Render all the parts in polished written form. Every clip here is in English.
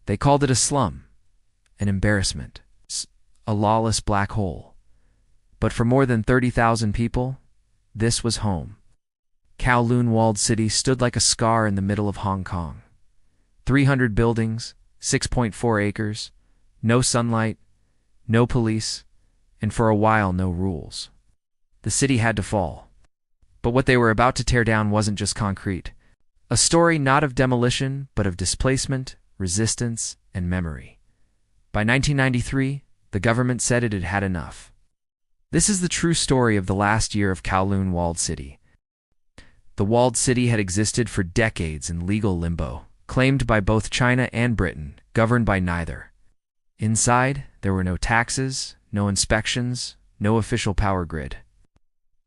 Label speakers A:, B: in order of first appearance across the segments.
A: They called it a slum, an embarrassment, a lawless black hole. But for more than 30,000 people, this was home. Kowloon Walled City stood like a scar in the middle of Hong Kong. 300 buildings, 6.4 acres, no sunlight, no police, and for a while no rules. The city had to fall. But what they were about to tear down wasn't just concrete. A story not of demolition, but of displacement, resistance, and memory. By 1993, the government said it had had enough. This is the true story of the last year of Kowloon Walled City. The walled city had existed for decades in legal limbo, claimed by both China and Britain, governed by neither. Inside, there were no taxes, no inspections, no official power grid.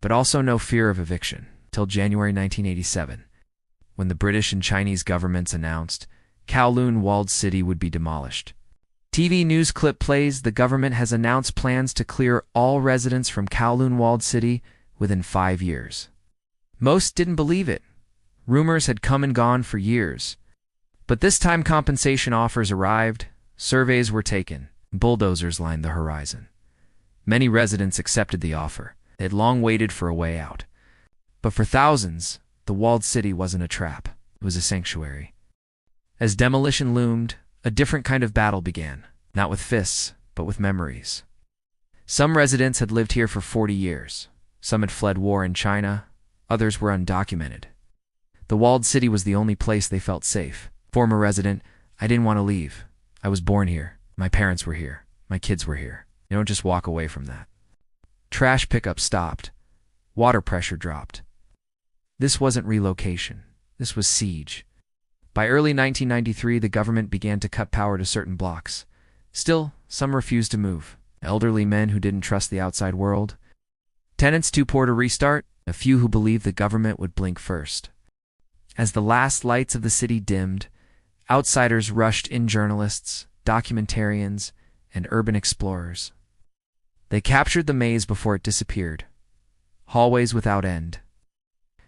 A: But also no fear of eviction, till January 1987, when the British and Chinese governments announced Kowloon Walled City would be demolished. TV news clip plays: the government has announced plans to clear all residents from Kowloon Walled City within 5 years. Most didn't believe it. Rumors had come and gone for years. But this time compensation offers arrived, surveys were taken, bulldozers lined the horizon. Many residents accepted the offer. They had long waited for a way out. But for thousands, the walled city wasn't a trap. It was a sanctuary. As demolition loomed, a different kind of battle began, not with fists, but with memories. Some residents had lived here for 40 years. Some had fled war in China. Others were undocumented. The walled city was the only place they felt safe. Former resident: I didn't want to leave. I was born here. My parents were here. My kids were here. You don't just walk away from that. Trash pickup stopped. Water pressure dropped. This wasn't relocation. This was siege. By early 1993, the government began to cut power to certain blocks. Still, some refused to move. Elderly men who didn't trust the outside world. Tenants too poor to restart. A few who believed the government would blink first. As the last lights of the city dimmed, outsiders rushed in: journalists, documentarians, and urban explorers. They captured the maze before it disappeared. Hallways without end.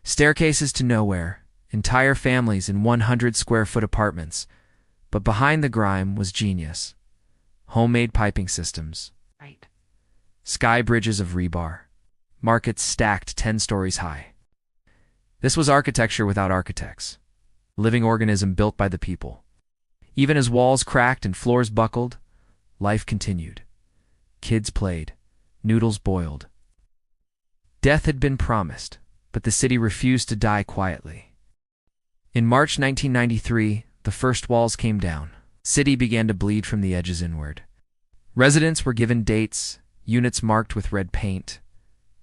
A: Staircases to nowhere. Entire families in 100-square-foot apartments. But behind the grime was genius. Homemade piping systems. Sky bridges of rebar. Markets stacked 10 stories high. This was architecture without architects. A living organism built by the people. Even as walls cracked and floors buckled, life continued. Kids played. Noodles boiled. Death had been promised, but the city refused to die quietly. In March 1993, the first walls came down. City began to bleed from the edges inward. Residents were given dates, units marked with red paint.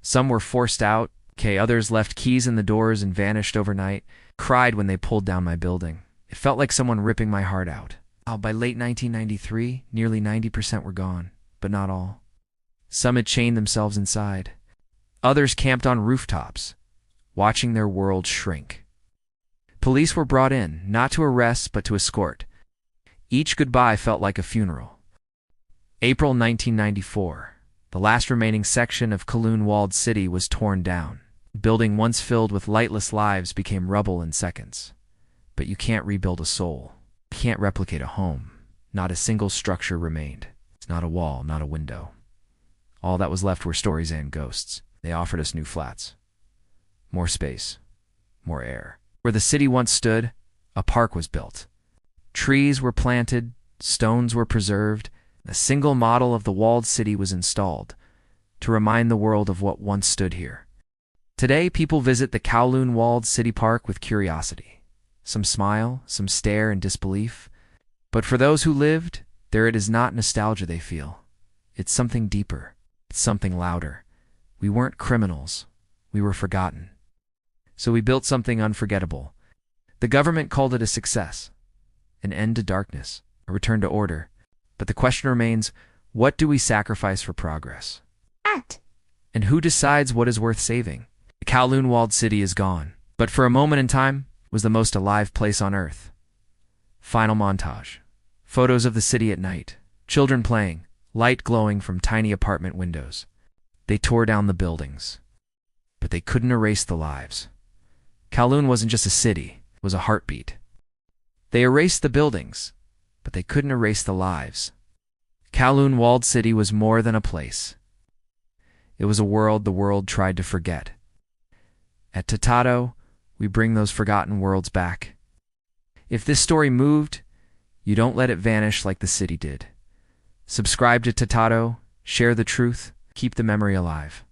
A: Some were forced out. Others left keys in the doors and vanished overnight. Cried when they pulled down my building. It felt like someone ripping my heart out. By late 1993, nearly 90% were gone, but not all. Some had chained themselves inside. Others camped on rooftops, watching their world shrink. Police were brought in, not to arrest, but to escort. Each goodbye felt like a funeral. April 1994. The last remaining section of Kowloon Walled City was torn down. The building once filled with lightless lives became rubble in seconds. But you can't rebuild a soul. You can't replicate a home. Not a single structure remained. It's not a wall, not a window. All that was left were stories and ghosts. They offered us new flats. More space. More air. Where the city once stood, a park was built. Trees were planted, stones were preserved. A single model of the walled city was installed to remind the world of what once stood here. Today, people visit the Kowloon Walled City Park with curiosity. Some smile, some stare in disbelief. But for those who lived, there it is not nostalgia they feel. It's something deeper. It's something louder. We weren't criminals. We were forgotten. So we built something unforgettable. The government called it a success. An end to darkness. A return to order. But the question remains, what do we sacrifice for progress?
B: Art.
A: And who decides what is worth saving? The Kowloon Walled City is gone, but for a moment in time, it was the most alive place on earth. Final montage. Photos of the city at night. Children playing, light glowing from tiny apartment windows. They tore down the buildings, but they couldn't erase the lives. Kowloon wasn't just a city, it was a heartbeat. They erased the buildings, but they couldn't erase the lives. Kowloon Walled City was more than a place. It was a world the world tried to forget. At Tatado, we bring those forgotten worlds back. If this story moved, you don't let it vanish like the city did. Subscribe to Tatado, share the truth, keep the memory alive.